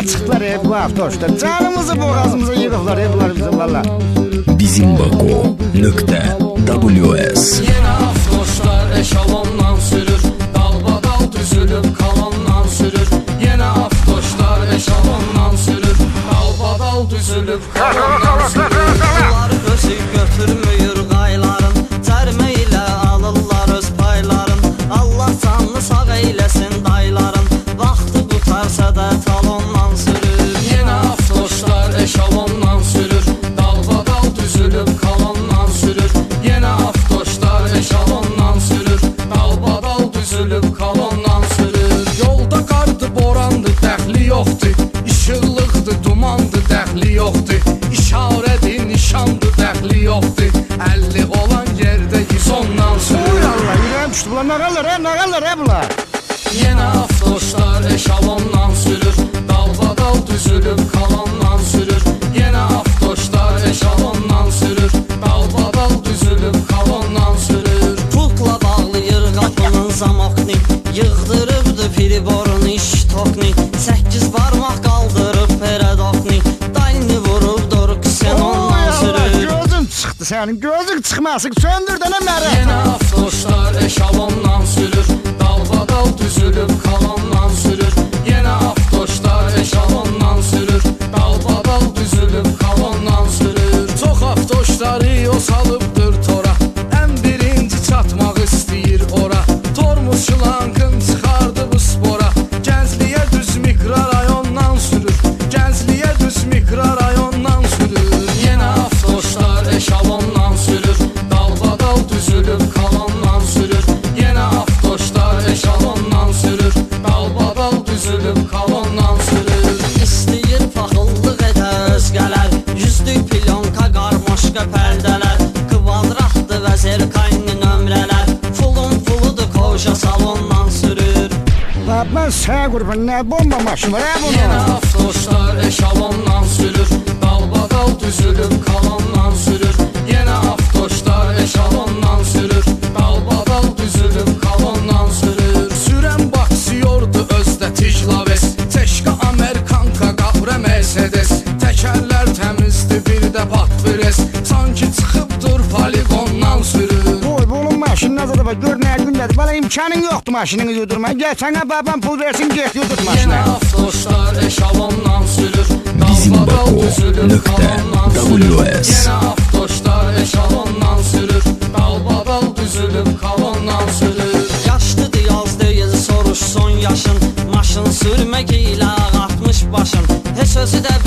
Yine çıktılar bu avtoşta. Canımızı boğazımıza yığıflar bunlar bizim valla. Bizimbako.ws Yine avtoşlar eşalondan sürür, dalbadal düzülüp kalandan sürür. Yine avtoşlar eşalondan sürür, dalbadal düzülüp kalandan sürür. Bunlar özü götürmüyor qayların, cərmə ilə alırlar öz payların. Allah canlı sağ eyləsin dayların, vaxtı qutarsa da talondan sürür. Yine avtoşlar eşalondan sürür, dalbadal düzülüp kalandan sürür. Yine avtoşlar eşalondan sürür, dalbadal düzülüp kalandan sürür. Yolda qardı, borandı, dəxli yoxdur. İşıqlıqdı, dumandı, dəxli yoxdur. İşarədi, nişandı, dəxli yoxdur. 50 olan yerdə 110-dan sürür. Uy Allah yüreğim düştü bunlar. Ne kalır bunlar? Yine avtoşlar eşalondan sürür, dalbadal düzülüp kalandan sürür. Yine avtoşlar eşalondan sürür, dalbadal düzülüp kalandan sürür. Pultla bağlayır qapının zamokni, yığdırıbdı piriborun iş tokni. 8 barmaq qaldırıb peredokni, dalini vurub doruk sen Uy ondan Allah sürür. gözün çıktı senin. Gözün çıkmasın. Söndür de ne Yine mere. avtoşlar eşalondan sürür, dalbadal düzülüp kalandan sürür. Yine avtoşlar eşalondan sürür, dalbadal düzülüp kalandan sürür. Çox avtoşları o salıbdır tora, ən birinci çatmaq istəyir ora. Tormuz şlankın çıxardı bu spora, Gəncliyə düz mikrorayondan sürür, Gəncliyə düz mikrorayondan sürür. Yine avtoşlar eşalondan sürür, dalbadal düzülüp kalandan sürür. Yine avtoşlar eşalondan sürür, dalbadal düzülüp kalandan sürür. İstəyir paxıllıq edə özgələr, yüzlük plyonka, qarmoşka pərdələr, kvadratlı və zerkayni nömrələr, pulun puludur koja salondan sürür. Ben sağ kurban ne bomba maşını var Yine bunu. avtoşlar eşalondan sürür, dalbadal düzülüp kalandan sürür. Yine avtoşlar eşalondan sürür, dalbadal düzülüp kalandan sürür. Sürən baksiyordu özdə tijlaves, Teşka Amerikanka, Qabrə Mercedes. Təkərlər təmizdi, bir də patfires, sanki çıxıbdır poligondan sürür. Bunun maşını da var. Gör ne gündedir. Bana imkanın yoktu maşınını yudurma. Gel sana babam pul versin git yudurt Yine maşını. avtoşlar eşalondan sürür, dalbadal düzülüp kalandan sürür. Bizimbako.ws Yine avtoşlar eşalondan sürür, dalbadal düzülüp kalandan sürür. Yaşlıdır yaz deyil soruşsun yaşın, maşın sürmək ilə 60 başın. Heç özü də